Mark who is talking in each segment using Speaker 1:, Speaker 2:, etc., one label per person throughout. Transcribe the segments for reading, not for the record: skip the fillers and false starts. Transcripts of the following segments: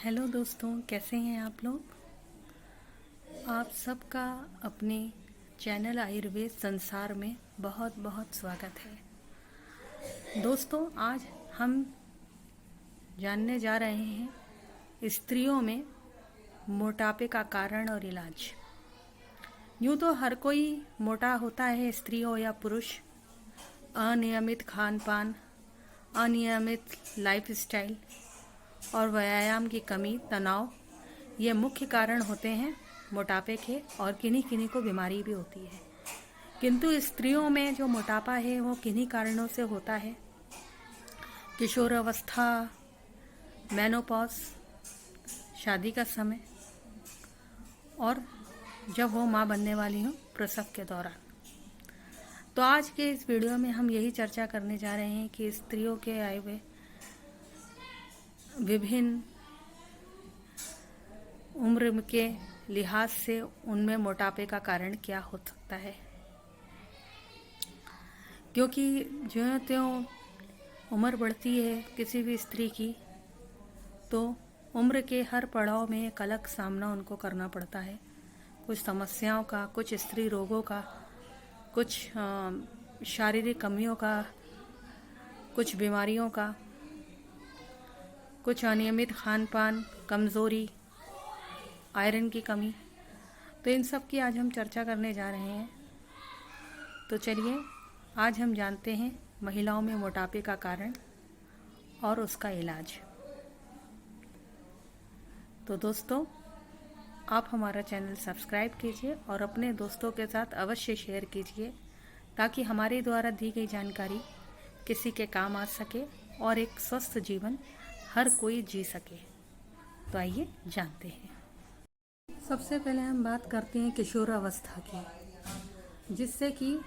Speaker 1: Hello दोस्तों, कैसे हैं आप लोग। आप सबका अपने चैनल आयुर्वेद संसार में बहुत बहुत स्वागत है। दोस्तों, आज हम जानने जा रहे हैं स्त्रियों में मोटापे का कारण और इलाज। यूँ तो हर कोई मोटा होता है, स्त्री हो या पुरुष। अनियमित खान पान, अनियमित लाइफस्टाइल और व्यायाम की कमी, तनाव, ये मुख्य कारण होते हैं मोटापे के, और किन्हीं किन्हीं को बीमारी भी होती है। किंतु स्त्रियों में जो मोटापा है वो किन्हीं कारणों से होता है। किशोरावस्था, मेनोपॉज, शादी का समय, और जब वो माँ बनने वाली हो प्रसव के दौरान। तो आज के इस वीडियो में हम यही चर्चा करने जा रहे हैं कि स्त्रियों के आए हुए विभिन्न उम्र के लिहाज से उनमें मोटापे का कारण क्या हो सकता है। क्योंकि ज्यों त्यों उम्र बढ़ती है किसी भी स्त्री की, तो उम्र के हर पड़ाव में एक अलग सामना उनको करना पड़ता है। कुछ समस्याओं का, कुछ स्त्री रोगों का, कुछ शारीरिक कमियों का, कुछ बीमारियों का, कुछ अनियमित खान पान, कमज़ोरी, आयरन की कमी। तो इन सब की आज हम चर्चा करने जा रहे हैं। तो चलिए आज हम जानते हैं महिलाओं में मोटापे का कारण और उसका इलाज। तो दोस्तों, आप हमारा चैनल सब्सक्राइब कीजिए और अपने दोस्तों के साथ अवश्य शेयर कीजिए, ताकि हमारे द्वारा दी गई जानकारी किसी के काम आ सके और एक स्वस्थ जीवन हर कोई जी सके। तो आइए जानते हैं। सबसे पहले हम बात करते हैं किशोरावस्था की, जिससे कि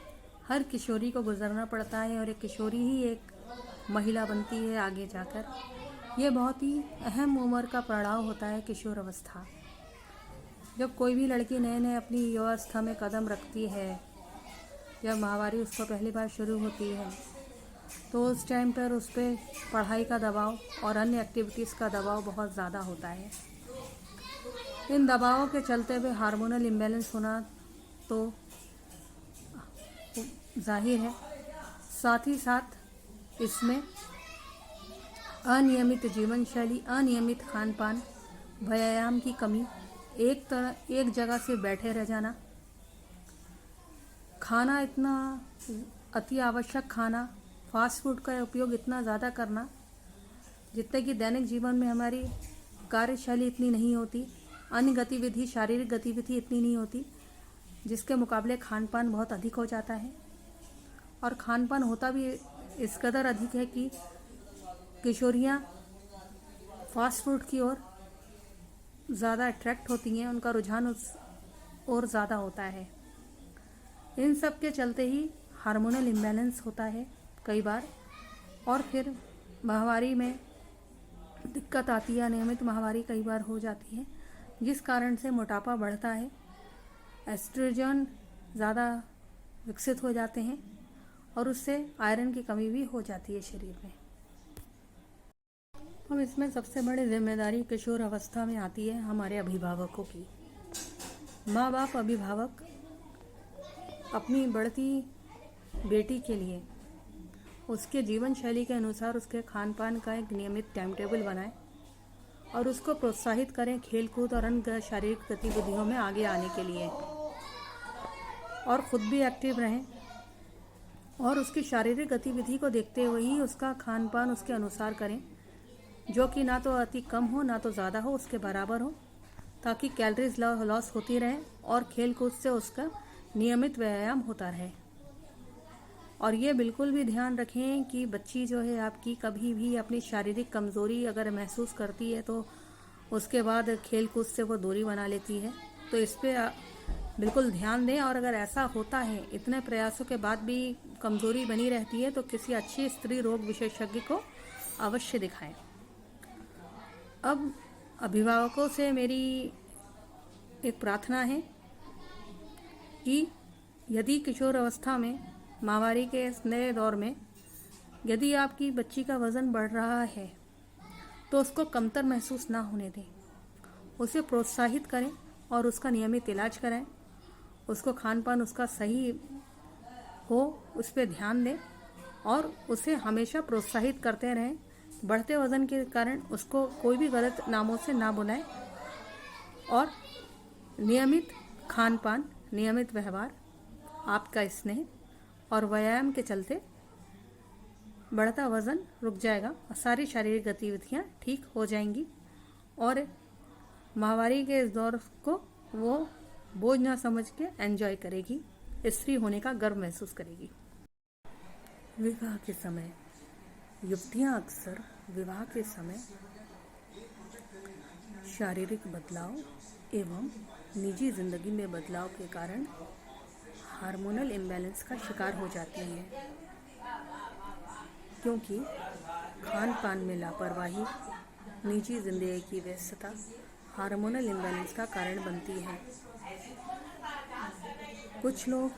Speaker 1: हर किशोरी को गुजरना पड़ता है, और एक किशोरी ही एक महिला बनती है आगे जाकर। ये बहुत ही अहम उम्र का पड़ाव होता है किशोरावस्था। जब कोई भी लड़की नए नए अपनी युवावस्था में कदम रखती है, जब माहवारी उसको पहली बार शुरू होती है, तो उस टाइम पर उस पर पढ़ाई का दबाव और अन्य एक्टिविटीज़ का दबाव बहुत ज़्यादा होता है। इन दबावों के चलते हुए हार्मोनल इम्बैलेंस होना तो जाहिर है। साथ ही साथ इसमें अनियमित जीवन शैली, अनियमित खान पान, व्यायाम की कमी, एक जगह से बैठे रह जाना, खाना इतना अति आवश्यक खाना, फास्ट फूड का उपयोग इतना ज़्यादा करना, जितने कि दैनिक जीवन में हमारी कार्यशैली इतनी नहीं होती, अन्य गतिविधि, शारीरिक गतिविधि इतनी नहीं होती, जिसके मुकाबले खान पान बहुत अधिक हो जाता है। और खान पान होता भी इस कदर अधिक है कि किशोरियाँ फास्ट फूड की ओर ज़्यादा अट्रैक्ट होती हैं, उनका रुझान उस और ज़्यादा होता है। इन सब के चलते ही हार्मोनल इम्बैलेंस होता है कई बार, और फिर माहवारी में दिक्कत आती है। अनियमित माहवारी कई बार हो जाती है, जिस कारण से मोटापा बढ़ता है। एस्ट्रोजन ज़्यादा विकसित हो जाते हैं, और उससे आयरन की कमी भी हो जाती है शरीर में। अब इसमें सबसे बड़ी जिम्मेदारी किशोर अवस्था में आती है हमारे अभिभावकों की। माँ बाप, अभिभावक अपनी बढ़ती बेटी के लिए उसके जीवन शैली के अनुसार उसके खान पान का एक नियमित टाइम टेबल बनाएं, और उसको प्रोत्साहित करें खेल कूद और अन्य शारीरिक गतिविधियों में आगे आने के लिए, और ख़ुद भी एक्टिव रहें, और उसकी शारीरिक गतिविधि को देखते हुए ही उसका खान पान उसके अनुसार करें, जो कि ना तो अति कम हो ना तो ज़्यादा हो, उसके बराबर हो, ताकि कैलोरीज लॉस होती रहे और खेल कूद से उसका नियमित व्यायाम होता रहे। और ये बिल्कुल भी ध्यान रखें कि बच्ची जो है आपकी कभी भी अपनी शारीरिक कमज़ोरी अगर महसूस करती है तो उसके बाद खेल कूद से वो दूरी बना लेती है। तो इस पर बिल्कुल ध्यान दें, और अगर ऐसा होता है, इतने प्रयासों के बाद भी कमज़ोरी बनी रहती है, तो किसी अच्छी स्त्री रोग विशेषज्ञ को अवश्य दिखाएं। अब अभिभावकों से मेरी एक प्रार्थना है कि यदि किशोर अवस्था में, माहवारी के इस नए दौर में, यदि आपकी बच्ची का वज़न बढ़ रहा है, तो उसको कमतर महसूस ना होने दें, उसे प्रोत्साहित करें और उसका नियमित इलाज कराएं। उसको खान पान उसका सही हो, उस पर ध्यान दें और उसे हमेशा प्रोत्साहित करते रहें। बढ़ते वज़न के कारण उसको कोई भी गलत नामों से ना बुलाएं और नियमित खान पान, नियमित व्यवहार, आपका स्नेह और व्यायाम के चलते बढ़ता वज़न रुक जाएगा और सारी शारीरिक गतिविधियाँ ठीक हो जाएंगी और माहवारी के इस दौर को वो बोझ ना समझ के एंजॉय करेगी, स्त्री होने का गर्व महसूस करेगी। विवाह के समय युवतियाँ अक्सर विवाह के समय शारीरिक बदलाव एवं निजी जिंदगी में बदलाव के कारण हार्मोनल इम्बैलेंस का शिकार हो जाती हैं, क्योंकि खान पान में लापरवाही, निजी जिंदगी की व्यस्तता हार्मोनल इम्बैलेंस का कारण बनती है। कुछ लोग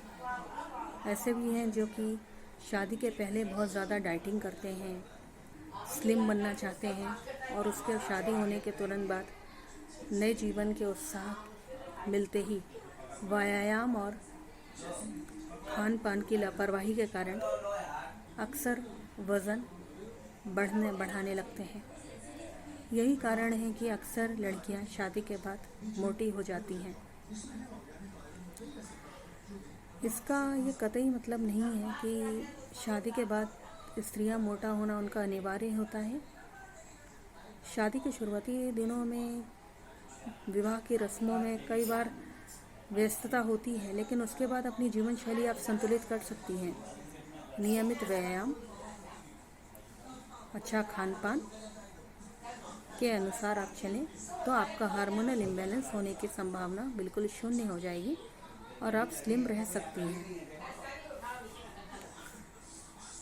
Speaker 1: ऐसे भी हैं जो कि शादी के पहले बहुत ज़्यादा डाइटिंग करते हैं, स्लिम बनना चाहते हैं और उसके शादी होने के तुरंत बाद नए जीवन के उत्साह मिलते ही व्यायाम और खान पान की लापरवाही के कारण अक्सर वज़न बढ़ाने लगते हैं। यही कारण है कि अक्सर लड़कियां शादी के बाद मोटी हो जाती हैं। इसका ये कतई मतलब नहीं है कि शादी के बाद स्त्रियां मोटा होना उनका अनिवार्य होता है। शादी के शुरुआती दिनों में, विवाह की रस्मों में कई बार व्यस्तता होती है, लेकिन उसके बाद अपनी जीवन शैली आप संतुलित कर सकती हैं। नियमित व्यायाम, अच्छा खान पान के अनुसार आप चलें तो आपका हार्मोनल इम्बैलेंस होने की संभावना बिल्कुल शून्य हो जाएगी और आप स्लिम रह सकती हैं।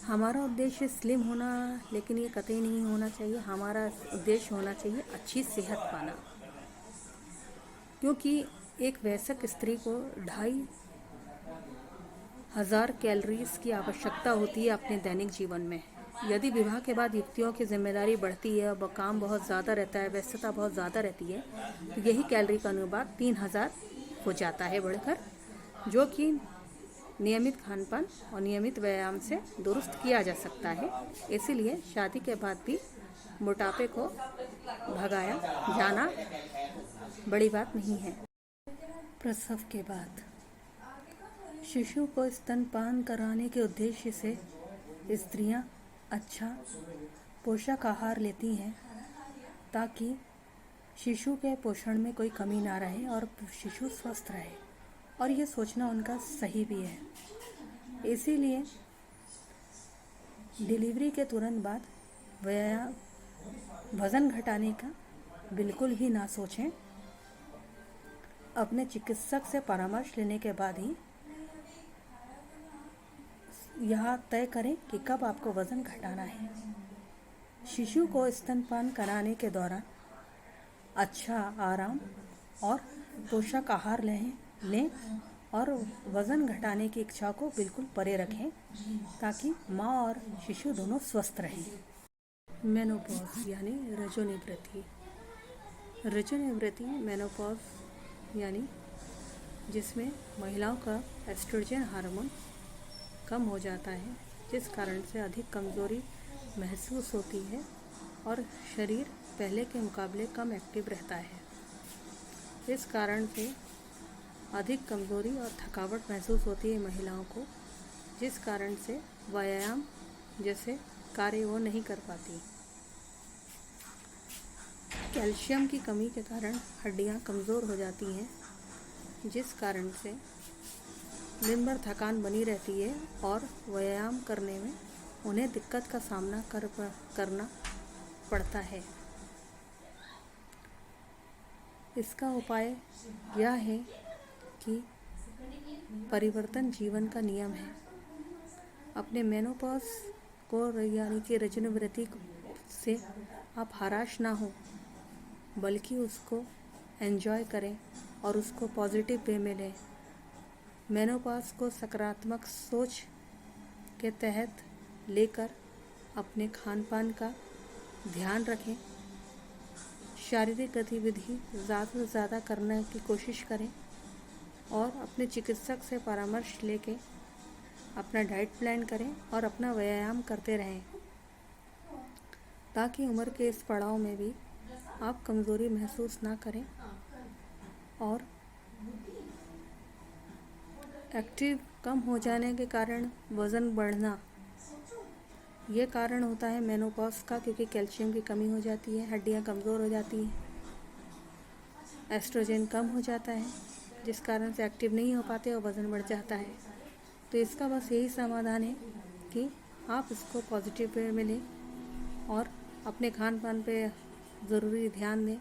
Speaker 1: हमारा उद्देश्य स्लिम होना, लेकिन ये कतई नहीं होना चाहिए। हमारा उद्देश्य होना चाहिए अच्छी सेहत पाना, क्योंकि एक वयस्क स्त्री को 2500 कैलोरीज की आवश्यकता होती है अपने दैनिक जीवन में। यदि विवाह के बाद युवतियों की जिम्मेदारी बढ़ती है, वह काम बहुत ज़्यादा रहता है, व्यस्तता बहुत ज़्यादा रहती है, तो यही कैलोरी का अनुपात 3000 हो जाता है बढ़कर, जो कि नियमित खान पान और नियमित व्यायाम से दुरुस्त किया जा सकता है। इसीलिए शादी के बाद भी मोटापे को भगाया जाना बड़ी बात नहीं है। प्रसव के बाद शिशु को स्तनपान कराने के उद्देश्य से स्त्रियां अच्छा पोषक आहार लेती हैं, ताकि शिशु के पोषण में कोई कमी ना रहे और शिशु स्वस्थ रहे, और ये सोचना उनका सही भी है। इसीलिए डिलीवरी के तुरंत बाद वज़न घटाने का बिल्कुल भी ना सोचें। अपने चिकित्सक से परामर्श लेने के बाद ही यह तय करें कि कब आपको वज़न घटाना है। शिशु को स्तनपान कराने के दौरान अच्छा आराम और पोषक आहार लें और वज़न घटाने की इच्छा को बिल्कुल परे रखें, ताकि माँ और शिशु दोनों स्वस्थ रहें। मेनोपॉज यानी रजोनिवृत्ति। रजोनिवृत्ति मेनोपॉज यानी जिसमें महिलाओं का एस्ट्रोजन हार्मोन कम हो जाता है, जिस कारण से अधिक कमज़ोरी महसूस होती है और शरीर पहले के मुकाबले कम एक्टिव रहता है। इस कारण से अधिक कमज़ोरी और थकावट महसूस होती है महिलाओं को, जिस कारण से व्यायाम जैसे कार्य वो नहीं कर पाती। कैल्शियम की कमी के कारण हड्डियां कमज़ोर हो जाती हैं, जिस कारण से दिन भर थकान बनी रहती है और व्यायाम करने में उन्हें दिक्कत का सामना करना पड़ता है। इसका उपाय यह है कि परिवर्तन जीवन का नियम है। अपने मेनोपॉज को यानी कि रजोनिवृत्ति से आप हताश ना हो, बल्कि उसको एंजॉय करें और उसको पॉजिटिव वे में लें। मेनोपॉज को सकारात्मक सोच के तहत लेकर अपने खान पान का ध्यान रखें शारीरिक गतिविधि ज़्यादा से ज़्यादा करने की कोशिश करें और अपने चिकित्सक से परामर्श लेके अपना डाइट प्लान करें और अपना व्यायाम करते रहें, ताकि उम्र के इस पड़ाव में भी आप कमज़ोरी महसूस ना करें और एक्टिव कम हो जाने के कारण वज़न बढ़ना, ये कारण होता है मेनोपॉज का, क्योंकि कैल्शियम की कमी हो जाती है, हड्डियां कमज़ोर हो जाती हैं, एस्ट्रोजन कम हो जाता है, जिस कारण से एक्टिव नहीं हो पाते और वज़न बढ़ जाता है। तो इसका बस यही समाधान है कि आप इसको पॉजिटिव वे में लें और अपने खान पान पे ज़रूरी ध्यान दें,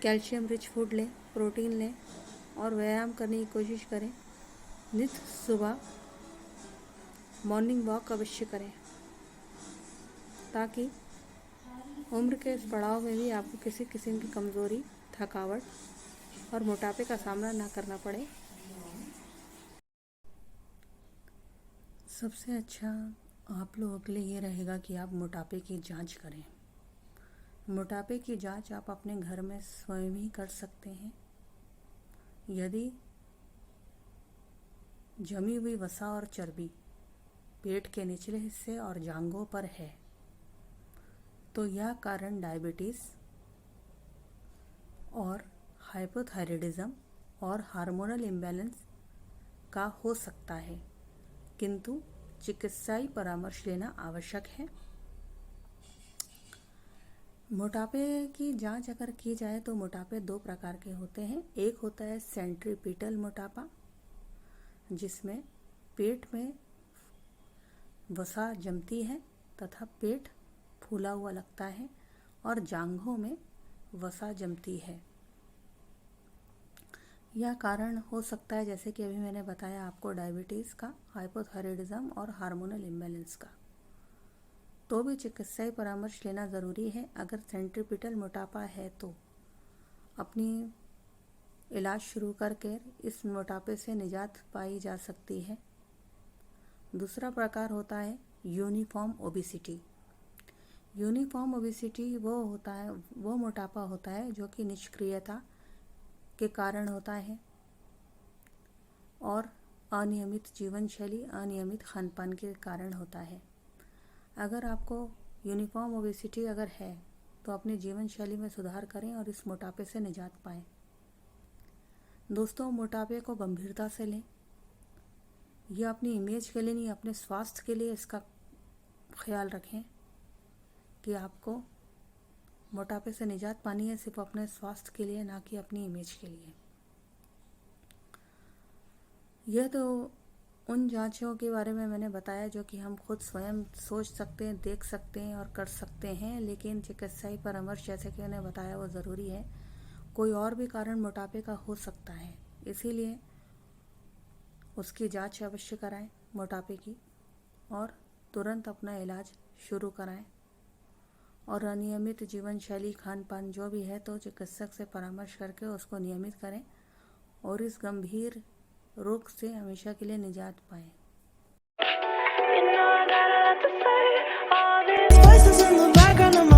Speaker 1: कैल्शियम रिच फूड लें, प्रोटीन लें और व्यायाम करने की कोशिश करें। नित्य सुबह मॉर्निंग वॉक अवश्य करें, ताकि उम्र के इस पड़ाव में भी आपको किसी किस्म की कमज़ोरी, थकावट और मोटापे का सामना ना करना पड़े। सबसे अच्छा आप लोगों के लिए ये रहेगा कि आप मोटापे की जांच करें। मोटापे की जांच आप अपने घर में स्वयं ही कर सकते हैं। यदि जमी हुई वसा और चर्बी पेट के निचले हिस्से और जांघों पर है, तो यह कारण डायबिटीज़ और हाइपोथायराइडिज्म और हार्मोनल इम्बैलेंस का हो सकता है, किंतु चिकित्साई परामर्श लेना आवश्यक है। मोटापे की जांच अगर की जाए तो मोटापे दो प्रकार के होते हैं। एक होता है सेंट्रीपिटल मोटापा, जिसमें पेट में वसा जमती है तथा पेट फूला हुआ लगता है और जांघों में वसा जमती है। यह कारण हो सकता है, जैसे कि अभी मैंने बताया आपको, डायबिटीज़ का, हाइपोथायराइडिज्म और हार्मोनल इम्बैलेंस का। तो भी चिकित्साई परामर्श लेना ज़रूरी है। अगर सेंट्रीपिटल मोटापा है तो अपनी इलाज शुरू करके इस मोटापे से निजात पाई जा सकती है। दूसरा प्रकार होता है यूनिफॉर्म ओबेसिटी। यूनिफॉर्म ओबेसिटी वो मोटापा होता है जो कि निष्क्रियता के कारण होता है और अनियमित जीवन शैली, अनियमित खान पान के कारण होता है। अगर आपको यूनिफॉर्म ओबेसिटी अगर है तो अपनी जीवन शैली में सुधार करें और इस मोटापे से निजात पाएं। दोस्तों, मोटापे को गंभीरता से लें। यह अपनी इमेज के लिए नहीं, अपने स्वास्थ्य के लिए इसका ख्याल रखें कि आपको मोटापे से निजात पानी है, सिर्फ अपने स्वास्थ्य के लिए, ना कि अपनी इमेज के लिए। यह तो उन जांचों के बारे में मैंने बताया जो कि हम खुद स्वयं सोच सकते हैं, देख सकते हैं और कर सकते हैं, लेकिन चिकित्साई परामर्श जैसे कि मैंने बताया वो ज़रूरी है। कोई और भी कारण मोटापे का हो सकता है, इसीलिए उसकी जांच अवश्य कराएं मोटापे की और तुरंत अपना इलाज शुरू कराएं। और अनियमित जीवन शैली, खान पान जो भी है, तो चिकित्सक से परामर्श करके उसको नियमित करें और इस गंभीर रोग से हमेशा के लिए निजात पाएं।
Speaker 2: Voices in the background of my